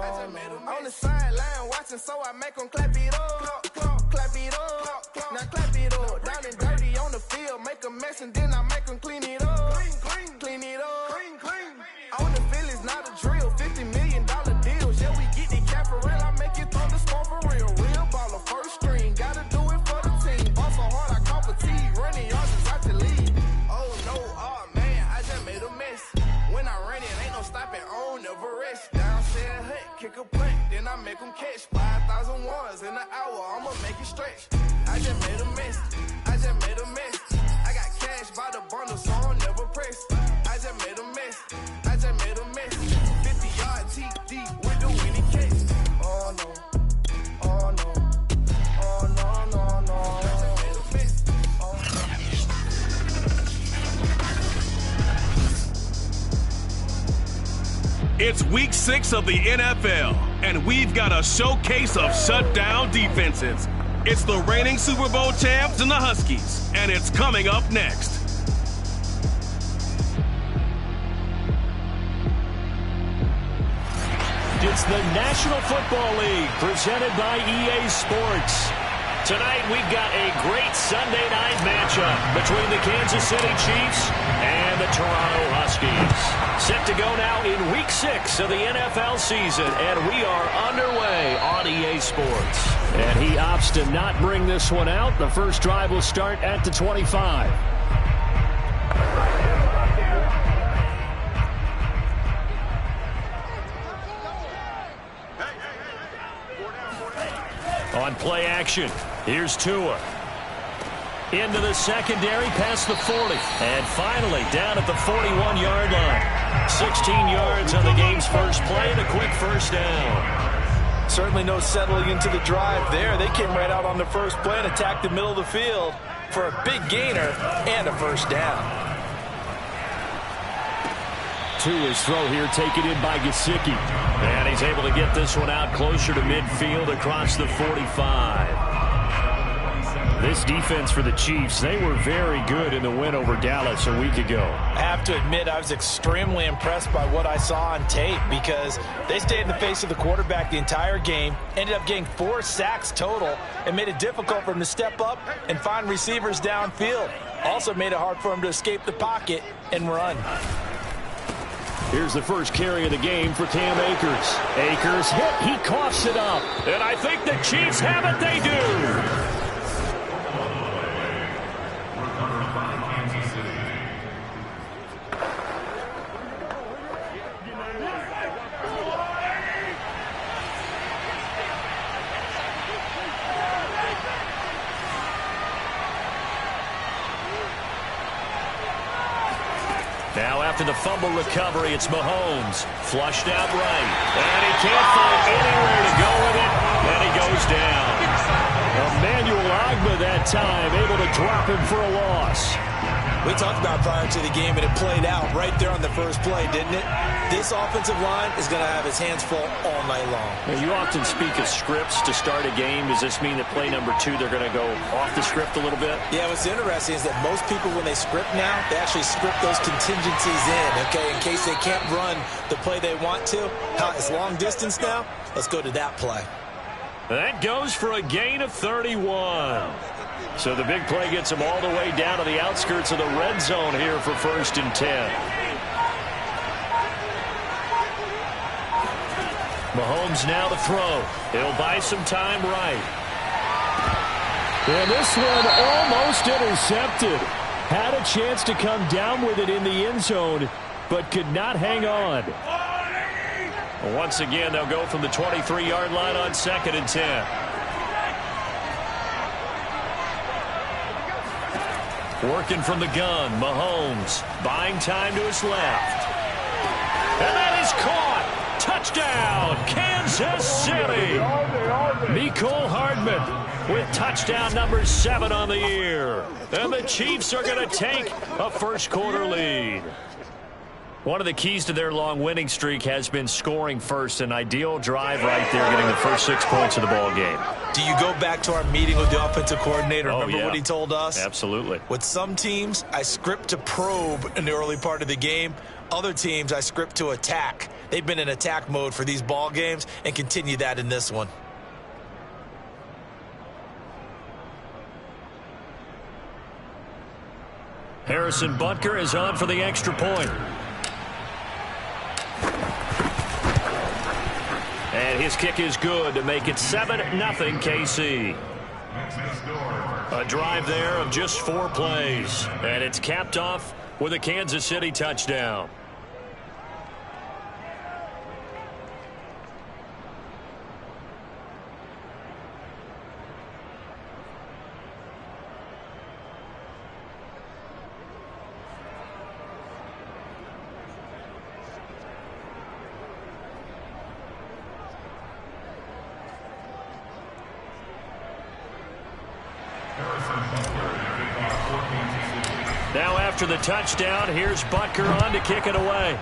On the sideline watching, so I make them clap it up. Clap it up. Now clap it up. Down and dirty on the field, make a mess and then I make them clean it up. Clean it up. On the field is not a drill. $50 million deals. Yeah, we get the cap for real. I make it thunderstorm for real. Real baller, first string. Gotta do it for the team. Ball so hard, I call fatigue. Running yards is out the lead. Oh no, oh man, I just made a mess. When I run it, ain't no stopping on, never rest. Downstairs hut, kick a punt, then I make them catch. 5,000 ones in an hour, I'ma make it stretch. I just made a mess. I got cash by the bundle, so I'll never press. I just made a mess. 50-yard TD with the winning catch. Oh no. Oh no. Oh no. I just made a mess. Oh no. It's week 6 of the NFL, and we've got a showcase of shutdown defenses. It's the reigning Super Bowl champs and the Huskies, and it's coming up next. It's the National Football League presented by EA Sports. Tonight we've got a great Sunday night matchup between the Kansas City Chiefs and the Toronto Huskies. Set to go now in week 6 of the NFL season, and we are underway on EA Sports. And he opts to not bring this one out. The first drive will start at the 25. On play action, here's Tua. Into the secondary, past the 40. And finally, down at the 41-yard line. 16 yards on the game's first play and a quick first down. Certainly no settling into the drive there. They came right out on the first play and attacked the middle of the field for a big gainer and a first down. Tua's throw here taken in by Gesicki. And he's able to get this one out closer to midfield across the 45. This defense for the Chiefs, they were very good in the win over Dallas a week ago. I have to admit, I was extremely impressed by what I saw on tape because they stayed in the face of the quarterback the entire game, ended up getting 4 sacks total, and made it difficult for him to step up and find receivers downfield. Also made it hard for him to escape the pocket and run. Here's the first carry of the game for Cam Akers. Akers hit, he coughs it up. And I think the Chiefs have it, they do. Now after the fumble recovery, it's Mahomes. Flushed out right. And he can't find anywhere to go with it. And he goes down. Emmanuel Ogbah that time able to drop him for a loss. We talked about prior to the game, and it played out right there on the first play, didn't it? This offensive line is going to have his hands full all night long. Now, you often speak of scripts to start a game. Does this mean that play number 2, they're going to go off the script a little bit? Yeah, what's interesting is that most people, when they script now, they actually script those contingencies in, okay, in case they can't run the play they want to. It's long distance now. Let's go to that play. That goes for a gain of 31. So the big play gets him all the way down to the outskirts of the red zone here for 1st and 10. Mahomes now to throw. He'll buy some time right. And this one almost intercepted. Had a chance to come down with it in the end zone, but could not hang on. Once again, they'll go from the 23-yard line on 2nd and 10. Working from the gun, Mahomes buying time to his left. And that is caught. Touchdown, Kansas City. Mecole Hardman with touchdown number 7 on the year. And the Chiefs are going to take a first-quarter lead. One of the keys to their long winning streak has been scoring first. An ideal drive right there, getting the first 6 points of the ball game. Do you go back to our meeting with the offensive coordinator? Remember what he told us? Absolutely. With some teams, I script to probe in the early part of the game. Other teams I script to attack. They've been in attack mode for these ball games and continue that in this one. Harrison Butker is on for the extra point. And his kick is good to make it 7-0 KC. A drive there of just 4 plays. And it's capped off with a Kansas City touchdown. Now after the touchdown, here's Butker on to kick it away.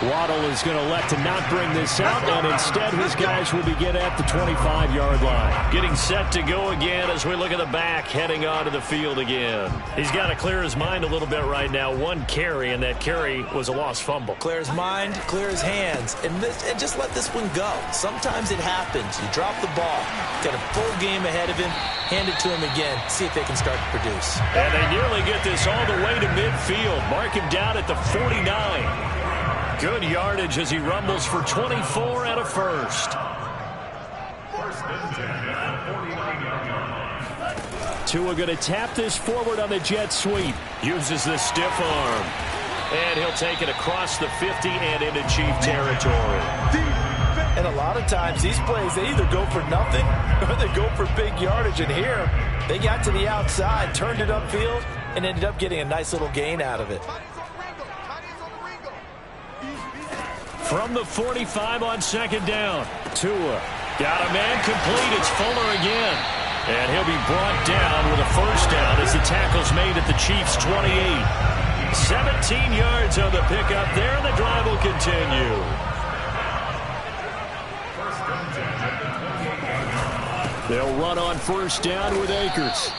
Waddle is going to elect to not bring this out, and instead his guys will begin at the 25-yard line. Getting set to go again as we look at the back, heading onto the field again. He's got to clear his mind a little bit right now. 1 carry, and that carry was a lost fumble. Clear his mind, clear his hands, and just let this one go. Sometimes it happens. You drop the ball. Got a full game ahead of him. Hand it to him again. See if they can start to produce. And they nearly get this all the way to midfield. Mark him down at the 49. Good yardage as he rumbles for 24 and a first. Tua going to tap this forward on the jet sweep. Uses the stiff arm. And he'll take it across the 50 and into Chief territory. And a lot of times these plays, they either go for nothing or they go for big yardage. And here, they got to the outside, turned it upfield, and ended up getting a nice little gain out of it. From the 45 on second down. Tua got a man complete. It's Fuller again. And he'll be brought down with a first down as the tackle's made at the Chiefs' 28. 17 yards on the pickup there, and the drive will continue. They'll run on first down with Akers.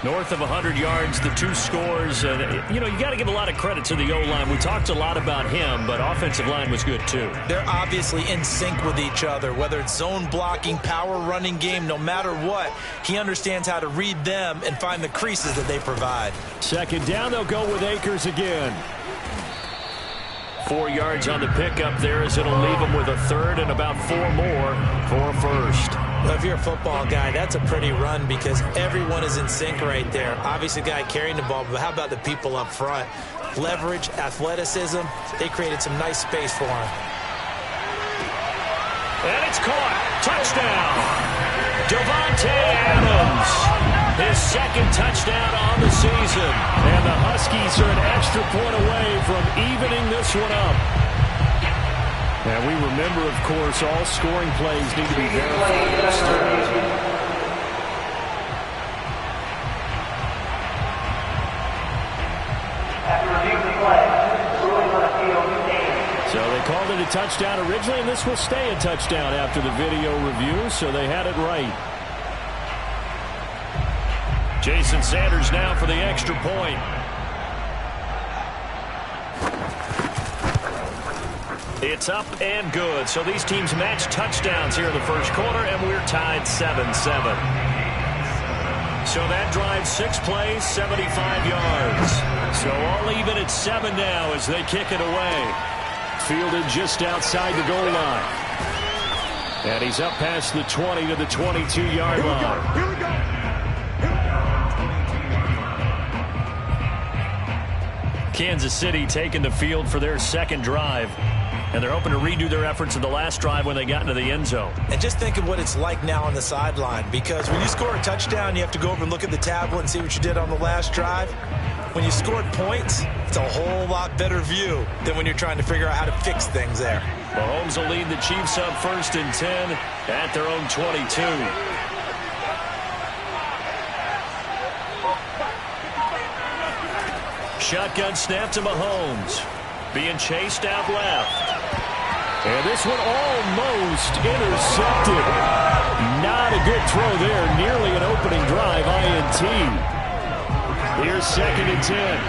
North of 100 yards, the 2 scores. And, you know, you got to give a lot of credit to the O-line. We talked a lot about him, but offensive line was good, too. They're obviously in sync with each other, whether it's zone blocking, power running game, no matter what. He understands how to read them and find the creases that they provide. Second down, they'll go with Akers again. 4 yards on the pickup there as it'll leave him with a third and about 4 more for a first. Well, if you're a football guy, that's a pretty run because everyone is in sync right there. Obviously, the guy carrying the ball, but how about the people up front? Leverage, athleticism, they created some nice space for him. And it's caught. Touchdown. Davante Adams. His second touchdown on the season. And the Huskies are an extra point away from evening this one up. And we remember, of course, all scoring plays need to be verified. So they called it a touchdown originally, and this will stay a touchdown after the video review, so they had it right. Jason Sanders now for the extra point. It's up and good. So these teams match touchdowns here in the first quarter, and we're tied 7-7. So that drive 6 plays, 75 yards. So all even at 7 now as they kick it away. Fielded just outside the goal line. And he's up past the 20 to the 22-yard line. Here we go. Kansas City taking the field for their second drive. And they're hoping to redo their efforts in the last drive when they got into the end zone. And just think of what it's like now on the sideline, because when you score a touchdown, you have to go over and look at the tablet and see what you did on the last drive. When you scored points, it's a whole lot better view than when you're trying to figure out how to fix things there. Mahomes will lead the Chiefs up 1st and 10 at their own 22. Shotgun snap to Mahomes. Being chased out left. And this one almost intercepted. Not a good throw there. Nearly an opening drive, INT. Here's 2nd and 10.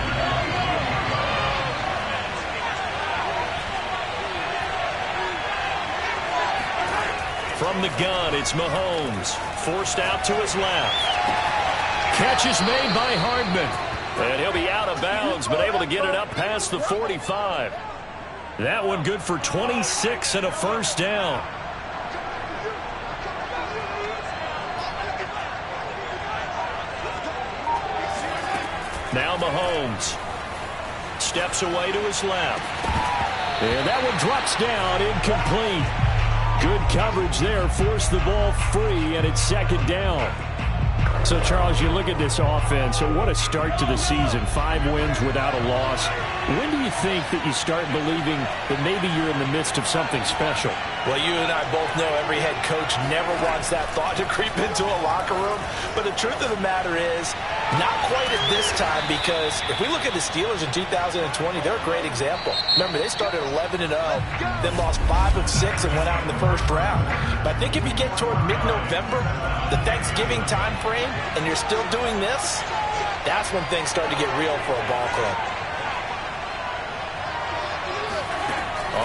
From the gun, it's Mahomes. Forced out to his left. Catch is made by Hardman. And he'll be out of bounds, but able to get it up past the 45. That one good for 26 and a first down. Now Mahomes steps away to his left. And that one drops down, incomplete. Good coverage there, forced the ball free, and it's 2nd down. So, Charles, you look at this offense, so what a start to the season. 5 wins without a loss. When do you think that you start believing that maybe you're in the midst of something special? Well, you and I both know every head coach never wants that thought to creep into a locker room. But the truth of the matter is, not quite at this time, because if we look at the Steelers in 2020, they're a great example. Remember, they started 11-0, then lost 5 of 6 and went out in the first round. But I think if you get toward mid-November, the Thanksgiving time frame, and you're still doing this, that's when things start to get real for a ball club.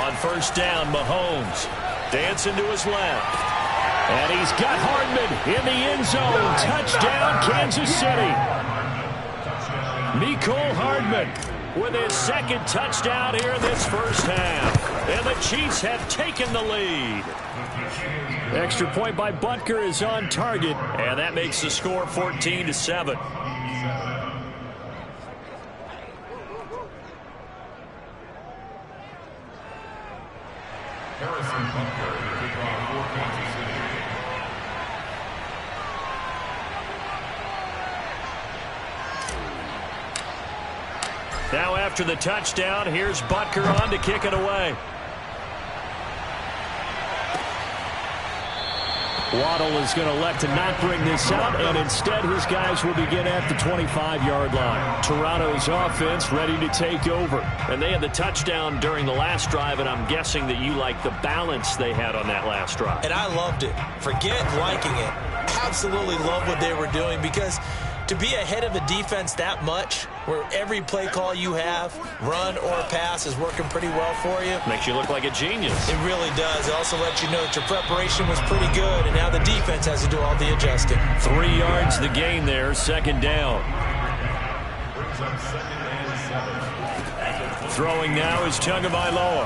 On first down, Mahomes dancing to his left. And he's got Hardman in the end zone. Touchdown, Kansas City. Mecole Hardman with his 2nd touchdown here in this first half. And the Chiefs have taken the lead. Extra point by Butker is on target. And that makes the score 14-7. Harrison Butker to kick off for Kansas City. Now after the touchdown, here's Butker on to kick it away. Waddle is going to elect to not bring this out, and instead his guys will begin at the 25-yard line. Toronto's offense ready to take over. And they had the touchdown during the last drive, and I'm guessing that you like the balance they had on that last drive. And I loved it. Forget liking it. Absolutely love what they were doing, because to be ahead of a defense that much, where every play call you have, run or pass, is working pretty well for you. Makes you look like a genius. It really does. It also lets you know that your preparation was pretty good, and now the defense has to do all the adjusting. 3 yards the gain there, 2nd down. Throwing now is Tagovailoa.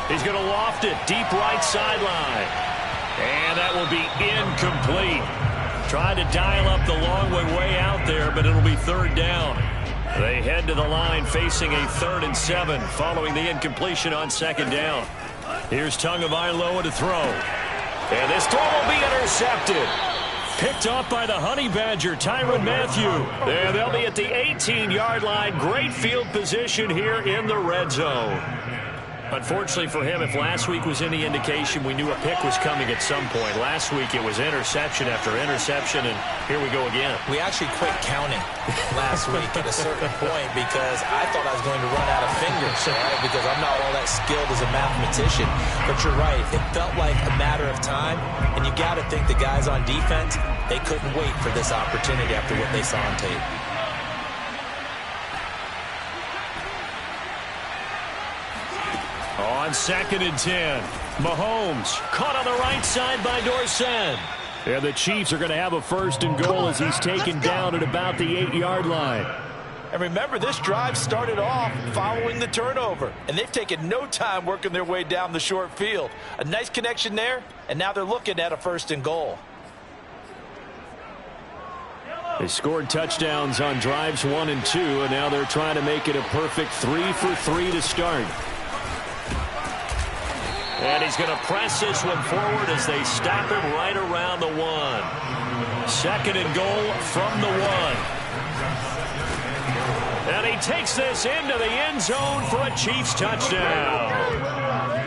He's going to loft it, deep right sideline. And that will be incomplete. Trying to dial up the long way out there, but it'll be 3rd down. They head to the line facing a 3rd and 7 following the incompletion on 2nd down. Here's Tagovailoa to throw. And this throw will be intercepted. Picked off by the Honey Badger, Tyrann Mathieu. And they'll be at the 18-yard line. Great field position here in the red zone. Unfortunately for him, if last week was any indication, we knew a pick was coming at some point. Last week it was interception after interception, and here we go again. We actually quit counting last week at a certain point because I thought I was going to run out of fingers, right? Because I'm not all that skilled as a mathematician. But you're right. It felt like a matter of time, and you got to think the guys on defense, they couldn't wait for this opportunity after what they saw on tape. On 2nd and 10, Mahomes caught on the right side by Dorsett. And the Chiefs are going to have a 1st and goal as he's taken down at about the 8-yard line. And remember, this drive started off following the turnover, and they've taken no time working their way down the short field. A nice connection there, and now they're looking at a 1st and goal. They scored touchdowns on drives 1 and 2, and now they're trying to make it a perfect 3 for 3 to start. And he's going to press this one forward as they stop him right around the 1. 2nd and goal from the 1. And he takes this into the end zone for a Chiefs touchdown.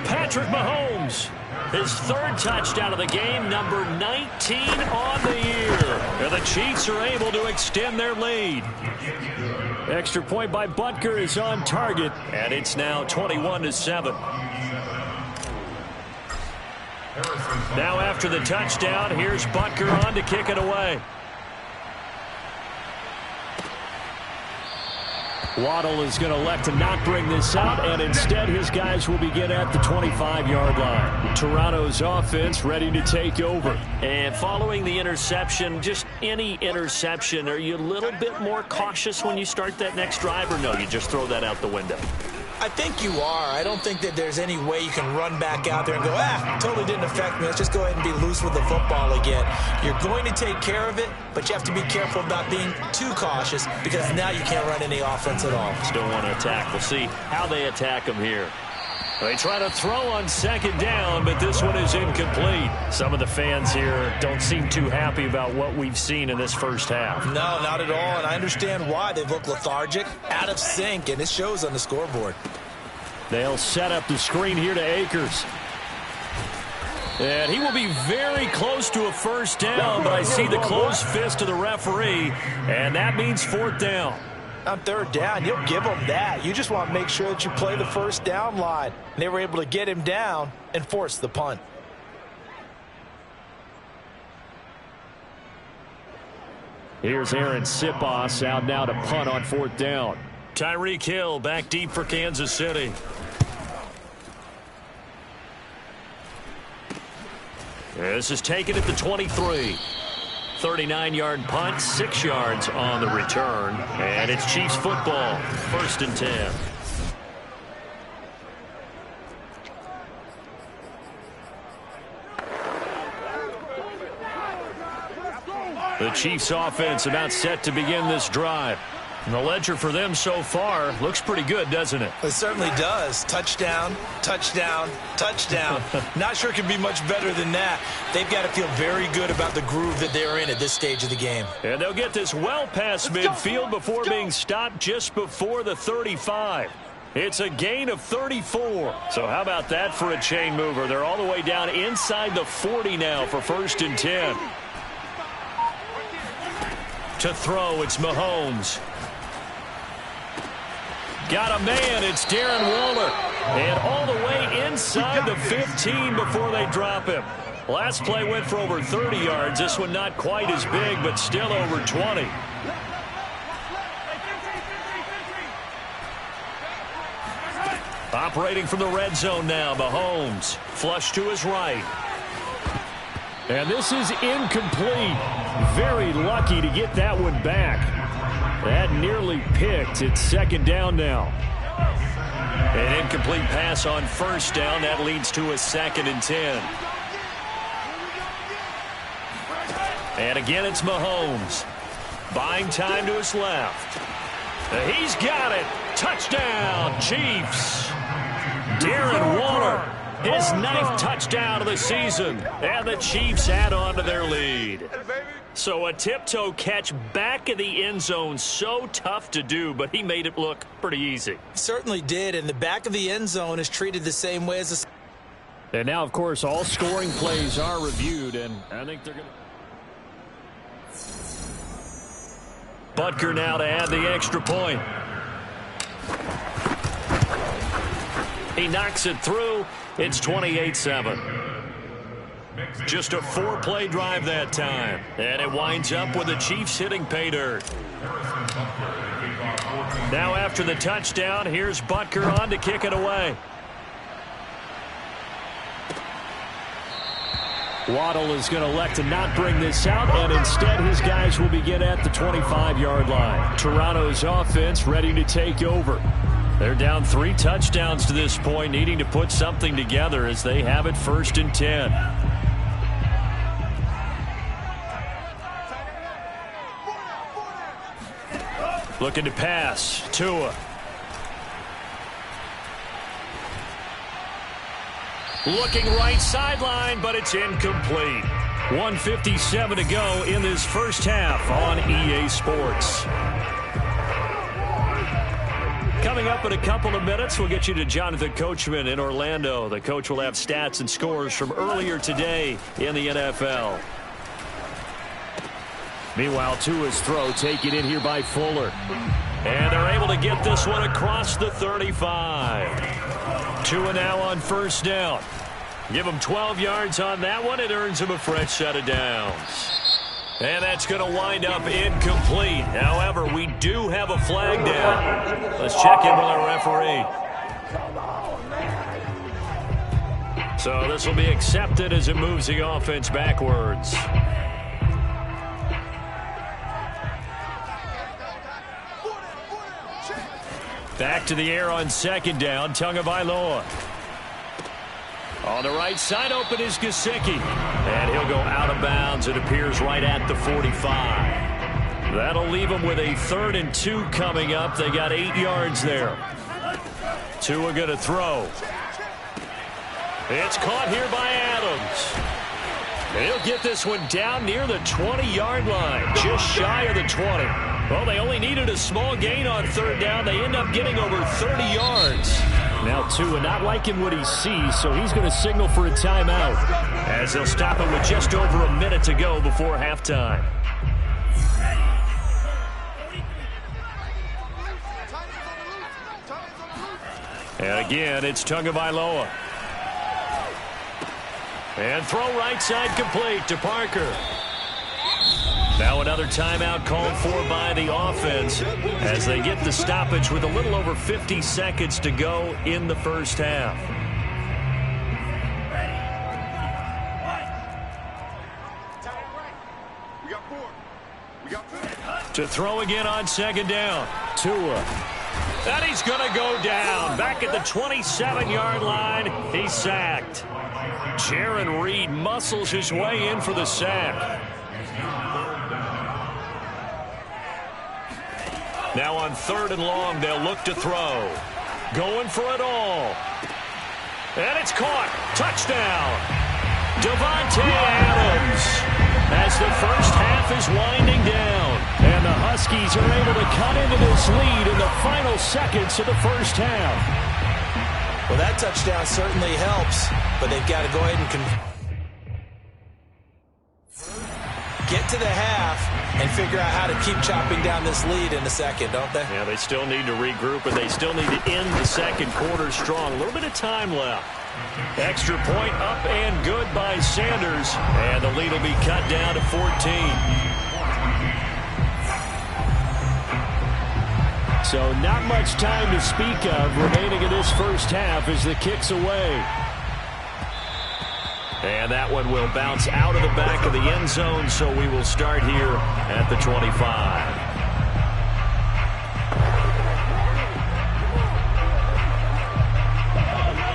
Patrick Mahomes, his 3rd touchdown of the game, number 19 on the year. And the Chiefs are able to extend their lead. Extra point by Butker is on target, and it's now 21-7. Now after the touchdown, here's Butker on to kick it away. Waddle is going to elect to not bring this out, and instead his guys will begin at the 25-yard line. Toronto's offense ready to take over. And following the interception, just any interception, are you a little bit more cautious when you start that next drive, or no, you just throw that out the window? I think you are. I don't think that there's any way you can run back out there and go, totally didn't affect me. Let's just go ahead and be loose with the football again. You're going to take care of it, but you have to be careful about being too cautious because now you can't run any offense at all. Still want to attack. We'll see how they attack them here. They try to throw on second down, but this one is incomplete. Some of the fans here don't seem too happy about what we've seen in this first half. No, not at all, and I understand why. They've looked lethargic, out of sync, and it shows on the scoreboard. They'll set up the screen here to Akers. And he will be very close to a first down, but I see the closed fist of the referee, and that means fourth down. On third down, you'll give them that. You just want to make sure that you play the first down line. And they were able to get him down and force the punt. Here's Aaron Sipos out now to punt on fourth down. Tyreek Hill back deep for Kansas City. This is taken at the 23. 39-yard punt, 6 yards on the return. And it's Chiefs football, 1st and 10. The Chiefs offense about set to begin this drive. And the ledger for them so far looks pretty good, doesn't it? It certainly does. Touchdown, touchdown, touchdown. Not sure it can be much better than that. They've got to feel very good about the groove that they're in at this stage of the game. And they'll get this well past midfield before being stopped just before the 35. It's a gain of 34. So how about that for a chain mover? They're all the way down inside the 40 now for 1st and 10. To throw, it's Mahomes. Got a man, it's Darren Waller. And all the way inside the 15 before they drop him. Last play went for over 30 yards. This one not quite as big, but still over 20. Operating from the red zone now, Mahomes. Flush to his right. And this is incomplete. Very lucky to get that one back. That nearly picked. It's 2nd down now. An incomplete pass on 1st down. That leads to a 2nd and 10. And again, it's Mahomes. Buying time to his left. He's got it. Touchdown, Chiefs. Darren Waller. His 9th touchdown of the season. And the Chiefs add on to their lead. So a tiptoe catch back in the end zone, so tough to do, but he made it look pretty easy. Certainly did, and the back of the end zone is treated the same way as the... And now, of course, all scoring plays are reviewed, and I think they're going to... Butker now to add the extra point. He knocks it through. It's 28-7. Just a 4-play drive that time. And it winds up with the Chiefs hitting pay dirt. Now after the touchdown, here's Butker on to kick it away. Waddle is going to elect to not bring this out, and instead his guys will begin at the 25-yard line. Toronto's offense ready to take over. They're down 3 touchdowns to this point, needing to put something together as they have it 1st and 10. Looking to pass. Tua. Looking right sideline, but it's incomplete. 1:57 to go in this first half on EA Sports. Coming up in a couple of minutes, we'll get you to Jonathan Coachman in Orlando. The coach will have stats and scores from earlier today in the NFL. Meanwhile, Tua's throw taken in here by Fuller. And they're able to get this one across the 35. Tua now on 1st down. Give him 12 yards on that one. It earns him a fresh set of downs. And that's going to wind up incomplete. However, we do have a flag down. Let's check in with our referee. So this will be accepted as it moves the offense backwards. Back to the air on second down, Tagovailoa. On the right side, open is Gesicki. And he'll go out of bounds, it appears, right at the 45. That'll leave them with a 3rd and 2 coming up. They got 8 yards there. Tua going to throw. It's caught here by Adams. He'll get this one down near the 20-yard line, just shy of the 20. Well, they only needed a small gain on 3rd down. They end up getting over 30 yards. Now Tua not liking what he sees, so he's going to signal for a timeout, as they'll stop it with just over a minute to go before halftime. And again, it's Tagovailoa. And throw right side complete to Parker. Now another timeout called for by the offense as they get the stoppage with a little over 50 seconds to go in the first half. To throw again on second down. Tua. And he's going to go down. Back at the 27-yard line. He's sacked. Jaron Reed muscles his way in for the sack. Now on 3rd and long, they'll look to throw. Going for it all. And it's caught. Touchdown. Davante Adams. As the first half is winding down. And the Huskies are able to cut into this lead in the final seconds of the first half. Well, that touchdown certainly helps, but they've got to go ahead and get to the half and figure out how to keep chopping down this lead in the second, don't they? Yeah, they still need to regroup, and they still need to end the second quarter strong. A little bit of time left. Extra point up and good by Sanders, and the lead will be cut down to 14. So not much time to speak of remaining in this first half as the kick's away. And that one will bounce out of the back of the end zone, so we will start here at the 25.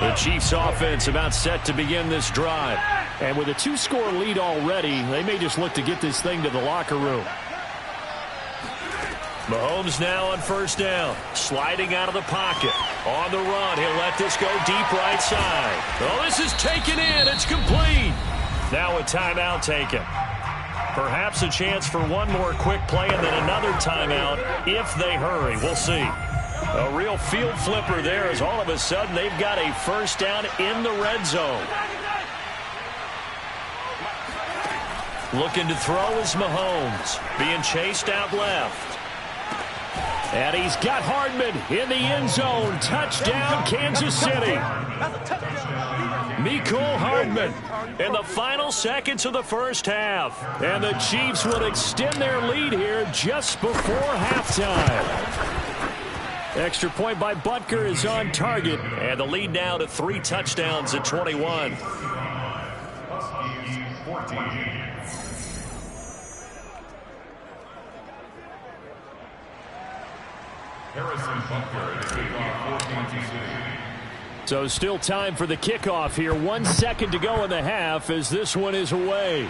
The Chiefs offense about set to begin this drive. And with a 2-score lead already, they may just look to get this thing to the locker room. Mahomes now on first down, sliding out of the pocket. On the run, he'll let this go deep right side. Oh, this is taken in. It's complete. Now a timeout taken. Perhaps a chance for one more quick play and then another timeout if they hurry. We'll see. A real field flipper there as all of a sudden they've got a first down in the red zone. Looking to throw is Mahomes, being chased out left. And he's got Hardman in the end zone. Touchdown, Kansas City. Mecole Hardman in the final seconds of the first half. And the Chiefs will extend their lead here just before halftime. Extra point by Butker is on target. And the lead now to 3 touchdowns at 21. Harrison Butker to kick off for Kansas City. So still time for the kickoff here. 1 second to go in the half as this one is away.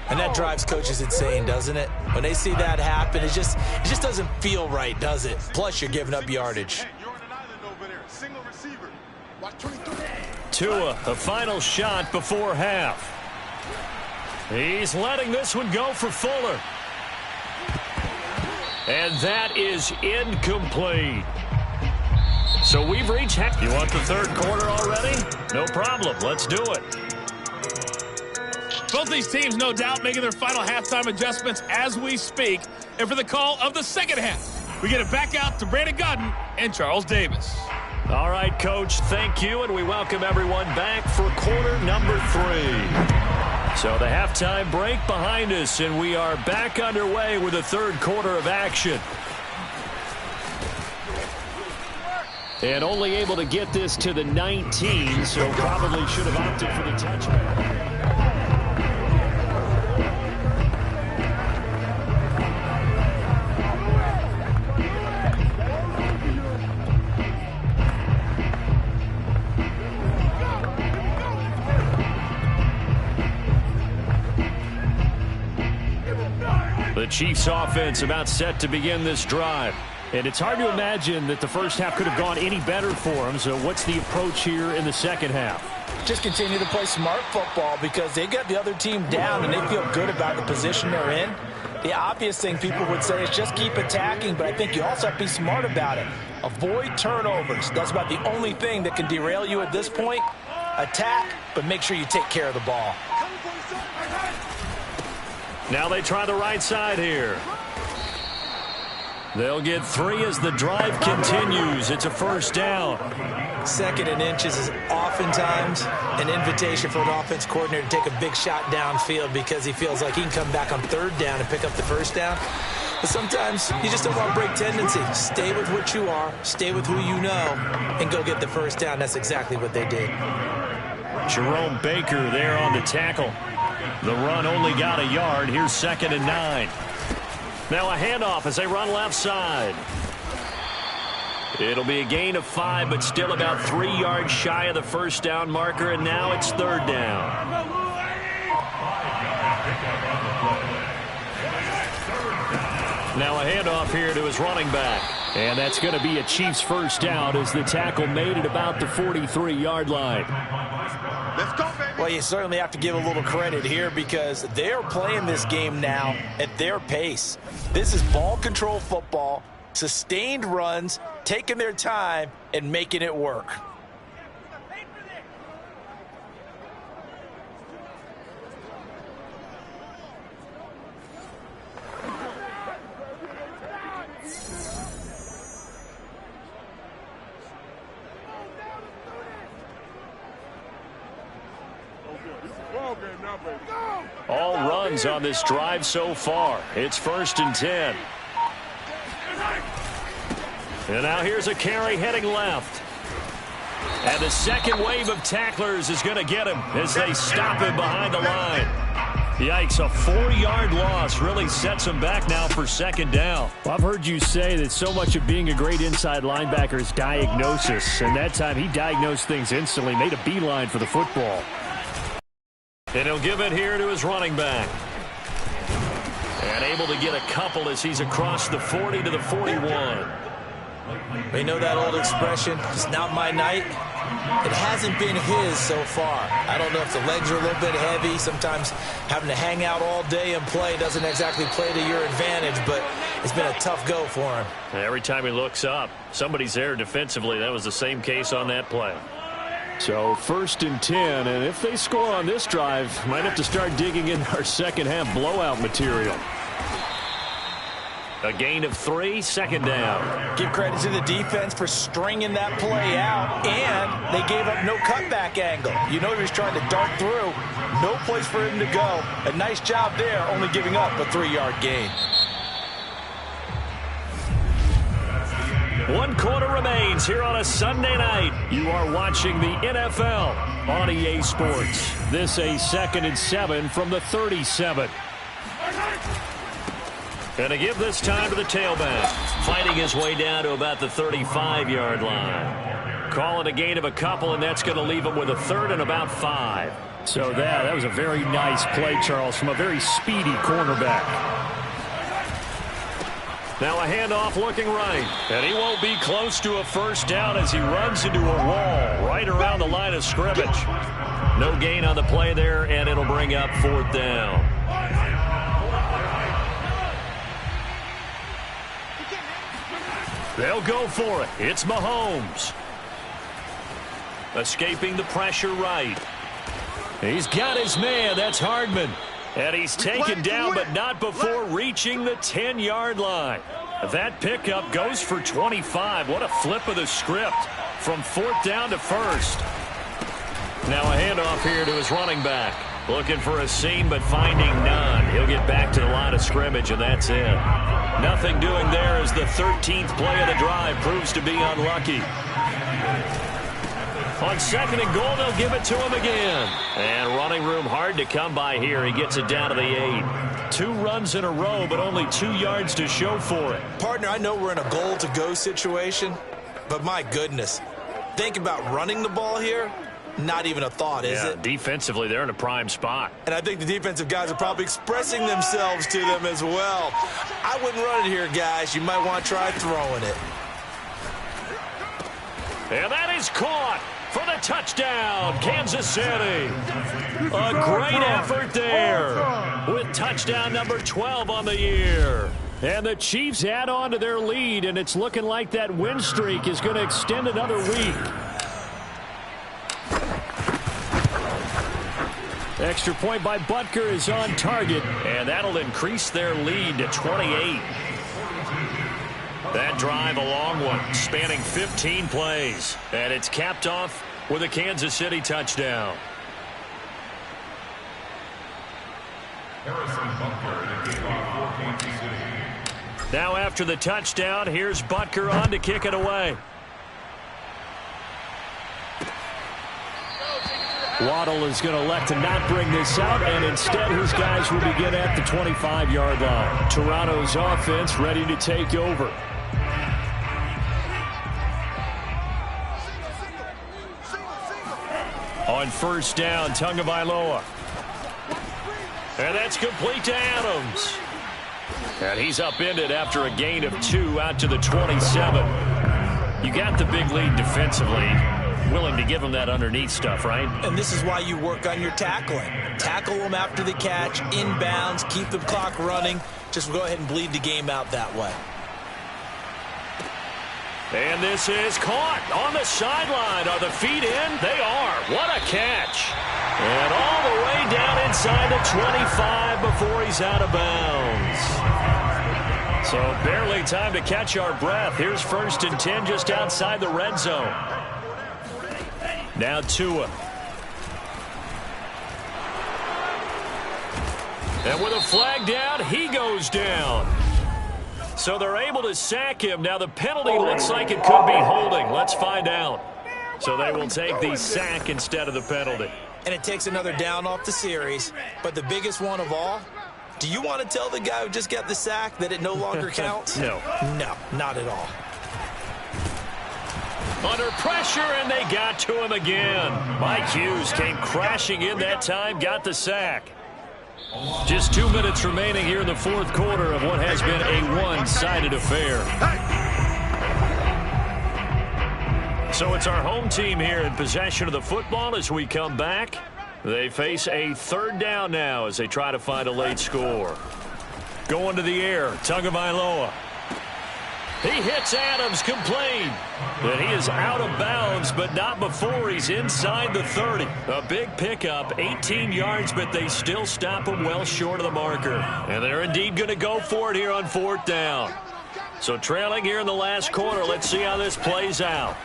And that drives coaches insane, doesn't it? When they see that happen, it just doesn't feel right, does it? Plus, you're giving up yardage. Tua, a final shot before half. He's letting this one go for Fuller. And that is incomplete. So we've reached half. You want the third quarter already? No problem. Let's do it. Both these teams, no doubt, making their final halftime adjustments as we speak. And for the call of the second half, We get it back out to Brandon Gaudin and Charles Davis. All right, Coach, thank you, and we welcome everyone back for quarter number 3. So the halftime break behind us, and we are back underway with the third quarter of action. And only able to get this to the 19, so probably should have opted for the touchback. The Chiefs offense about set to begin this drive. And it's hard to imagine that the first half could have gone any better for them. So what's the approach here in the second half? Just continue to play smart football because they got the other team down and they feel good about the position they're in. The obvious thing people would say is just keep attacking, but I think you also have to be smart about it. Avoid turnovers. That's about the only thing that can derail you at this point. Attack, but make sure you take care of the ball. Now they try the right side here. They'll get 3 as the drive continues. It's a first down. 2nd and inches is oftentimes an invitation for an offense coordinator to take a big shot downfield because he feels like he can come back on 3rd down and pick up the first down. But sometimes you just don't want to break tendency. Stay with what you are, stay with who you know, and go get the first down. That's exactly what they did. Jerome Baker there on the tackle. The run only got a yard. Here's 2nd and 9. Now a handoff as they run left side. It'll be a gain of 5, but still about 3 yards shy of the first down marker, and now it's 3rd down. Now a handoff here to his running back. And that's going to be a Chiefs first down as the tackle made it about the 43-yard line. Let's go, baby. Well, you certainly have to give a little credit here because they're playing this game now at their pace. This is ball control football, sustained runs, taking their time, and making it work. All runs on this drive so far. It's 1st and 10. And now here's a carry heading left. And the second wave of tacklers is going to get him as they stop him behind the line. Yikes, a 4-yard loss really sets him back now for 2nd down. Well, I've heard you say that so much of being a great inside linebacker is diagnosis. And that time he diagnosed things instantly, made a beeline for the football. And he'll give it here to his running back. And able to get a couple as he's across the 40 to the 41. We know that old expression, it's not my night. It hasn't been his so far. I don't know if the legs are a little bit heavy. Sometimes having to hang out all day and play doesn't exactly play to your advantage, but it's been a tough go for him. Every time he looks up, somebody's there defensively. That was the same case on that play. So 1st and 10, and if they score on this drive, might have to start digging in our second half blowout material. A gain of 3, 2nd down. Give credit to the defense for stringing that play out, and they gave up no cutback angle. You know he was trying to dart through. No place for him to go. A nice job there, only giving up a 3-yard gain. 1 quarter remains here on a Sunday night. You are watching the NFL on EA Sports. This a 2nd and 7 from the 37. And to give this time to the tailback. Fighting his way down to about the 35-yard line. Calling a gain of a couple, and that's going to leave him with a 3rd and about 5. So that was a very nice play, Charles, from a very speedy cornerback. Now a handoff looking right. And he won't be close to a first down as he runs into a wall right around the line of scrimmage. No gain on the play there, and it'll bring up 4th down. They'll go for it. It's Mahomes. Escaping the pressure right. He's got his man. That's Hardman. And he's taken down, but not before reaching the 10-yard line. That pickup goes for 25. What a flip of the script from 4th down to 1st. Now a handoff here to his running back. Looking for a seam, but finding none. He'll get back to the line of scrimmage, and that's it. Nothing doing there as the 13th play of the drive proves to be unlucky. On 2nd and goal, they'll give it to him again. And running room hard to come by here. He gets it down to the 8. 2 runs in a row, but only 2 yards to show for it. Partner, I know we're in a goal-to-go situation, but my goodness. Think about running the ball here. Not even a thought, is it? Defensively, they're in a prime spot. And I think the defensive guys are probably expressing themselves to them as well. I wouldn't run it here, guys. You might want to try throwing it. And that is caught for the touchdown, Kansas City. A great effort there with touchdown number 12 on the year. And the Chiefs add on to their lead, and it's looking like that win streak is going to extend another week. Extra point by Butker is on target, and that'll increase their lead to 28. That drive a long one, spanning 15 plays, and it's capped off with a Kansas City touchdown. Harrison Butker to kick off for Kansas City. Now after the touchdown, here's Butker on to kick it away. Waddle is going to elect to not bring this out, and instead his guys will begin at the 25-yard line. Toronto's offense ready to take over. On 1st down, Tagovailoa. And that's complete to Adams. And he's upended after a gain of 2 out to the 27. You got the big lead defensively. Willing to give him that underneath stuff, right? And this is why you work on your tackling. Tackle them after the catch, inbounds, keep the clock running. Just go ahead and bleed the game out that way. And this is caught on the sideline. Are the feet in? They are. What a catch. And all the way down inside the 25 before he's out of bounds. So barely time to catch our breath. Here's 1st and 10 just outside the red zone. Now Tua. And with a flag down, he goes down. So they're able to sack him. Now the penalty looks like it could be holding. Let's find out. So they will take the sack instead of the penalty. And it takes another down off the series. But the biggest one of all, do you want to tell the guy who just got the sack that it no longer counts? No. No, not at all. Under pressure, and they got to him again. Mike Hughes came crashing in that time, got the sack. Just 2 minutes remaining here in the 4th quarter of what has been a one-sided affair. So it's our home team here in possession of the football as we come back. They face a 3rd down now as they try to find a late score. Going to the air, Tagovailoa. He hits Adams complete. But he is out of bounds, but not before he's inside the 30. A big pickup, 18 yards, but they still stop him well short of the marker. And they're indeed going to go for it here on 4th down. So trailing here in the last quarter, let's see how this plays out.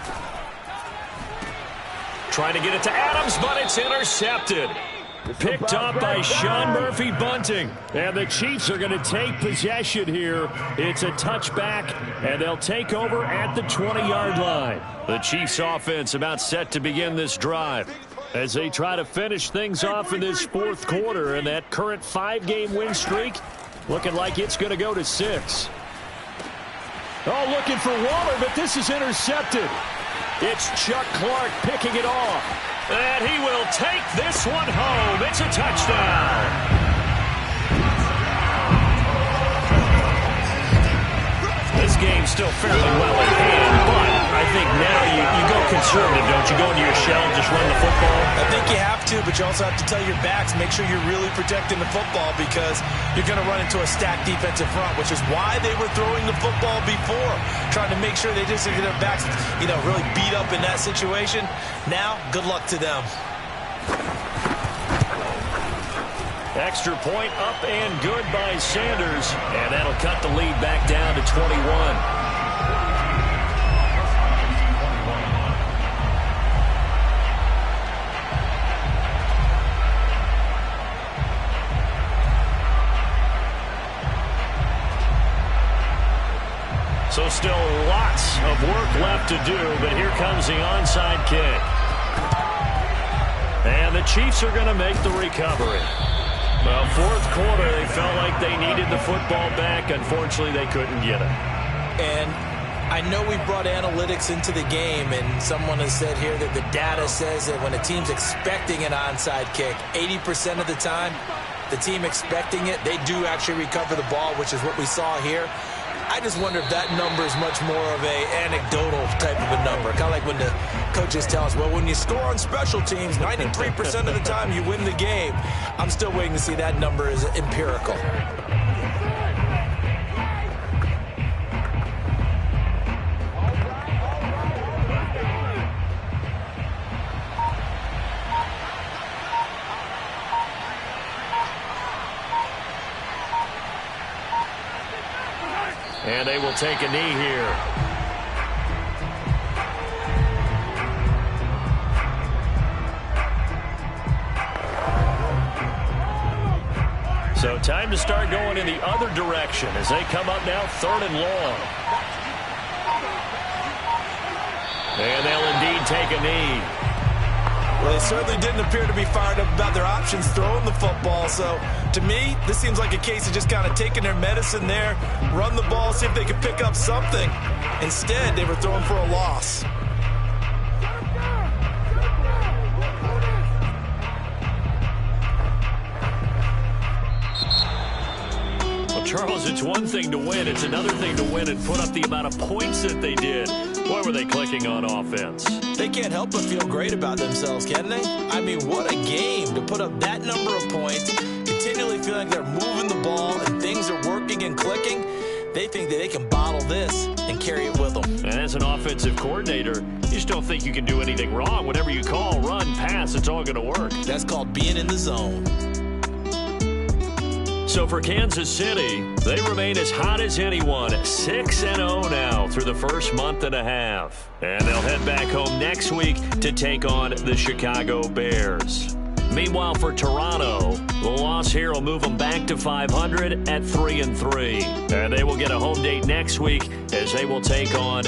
Trying to get it to Adams, but it's intercepted. Picked up by Sean Murphy-Bunting. And the Chiefs are going to take possession here. It's a touchback, and they'll take over at the 20-yard line. The Chiefs offense about set to begin this drive as they try to finish things off in this 4th quarter. And that current 5-game win streak looking like it's going to go to 6. Oh, looking for Waller, but this is intercepted. It's Chuck Clark picking it off. And he will take this one home. It's a touchdown. This game's still fairly well in hand, but I think now you go conservative, don't you? Go into your shell and just run the football? I think you have to, but you also have to tell your backs, make sure you're really protecting the football because you're going to run into a stacked defensive front, which is why they were throwing the football before, trying to make sure they just get their backs, really beat up in that situation. Now, good luck to them. Extra point up and good by Sanders. And that'll cut the lead back down to 21. So still lots of work left to do, but here comes the onside kick. And the Chiefs are going to make the recovery. Well, fourth quarter, they felt like they needed the football back. Unfortunately, they couldn't get it. And I know we brought analytics into the game, and someone has said here that the data says that when a team's expecting an onside kick, 80% of the time, the team expecting it, they do actually recover the ball, which is what we saw here. I just wonder if that number is much more of a anecdotal type of a number. Kind of like when the coaches tell us, well, when you score on special teams, 93% of the time you win the game. I'm still waiting to see that number is empirical. And they will take a knee here. So time to start going in the other direction as they come up now 3rd and long. And they'll indeed take a knee. Well, they certainly didn't appear to be fired up about their options throwing the football. So, to me, this seems like a case of just kind of taking their medicine there, run the ball, see if they could pick up something. Instead, they were throwing for a loss. Charles, it's one thing to win. It's another thing to win and put up the amount of points that they did. Boy, were they clicking on offense. They can't help but feel great about themselves, can they? I mean, what a game to put up that number of points, continually feeling they're moving the ball and things are working and clicking. They think that they can bottle this and carry it with them. And as an offensive coordinator, you just don't think you can do anything wrong. Whatever you call, run, pass, it's all going to work. That's called being in the zone. So for Kansas City, they remain as hot as anyone, 6-0 now through the first month and a half. And they'll head back home next week to take on the Chicago Bears. Meanwhile, for Toronto, the loss here will move them back to 500 at 3-3. And they will get a home date next week as they will take on